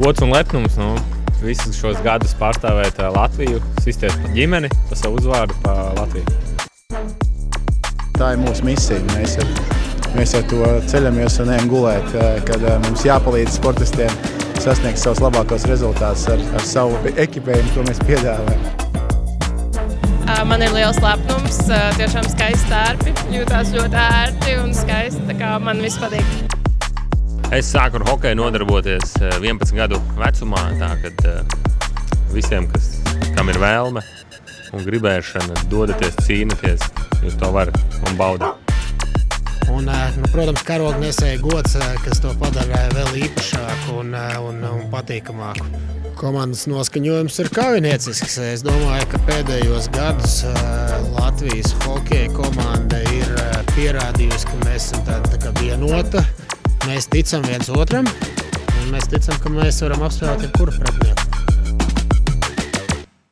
Gods un lepnums, visus šos gadus pārstāvēt Latviju, sisties pa ģimeni, pa savu uzvārdu, pa Latviju. Tā ir mūsu misija. Mēs ar to ceļamies un ejam gulēt, kad mums jāpalīdz sportistiem sasniegt savus labākos rezultātus ar savu ekipējumu, ko mēs piedāvājam. Man ir liels lepnums, tiešām skaisti tērpi, jūtās ļoti ērti un skaisti, tā kā man viss patīk. Es sāku ar hokeju nodarboties 11 gadu vecumā, tā kad visiem, kam ir vēlme un gribēšana, dodaties, cīnaties, jūs to varat un baudat. Un, protams, karognesēja gods, kas to padara vēl īpašāku un patīkamāku. Komandas noskaņojums ir kaujiniecisks. Es domāju, ka pēdējos gadus Latvijas hokeja komanda ir pierādījusi, ka mēs esam tā kā vienota. Mēs ticam viens otram un mēs ticam, ka mēs varam apspēlēt jebkuru pretinieku.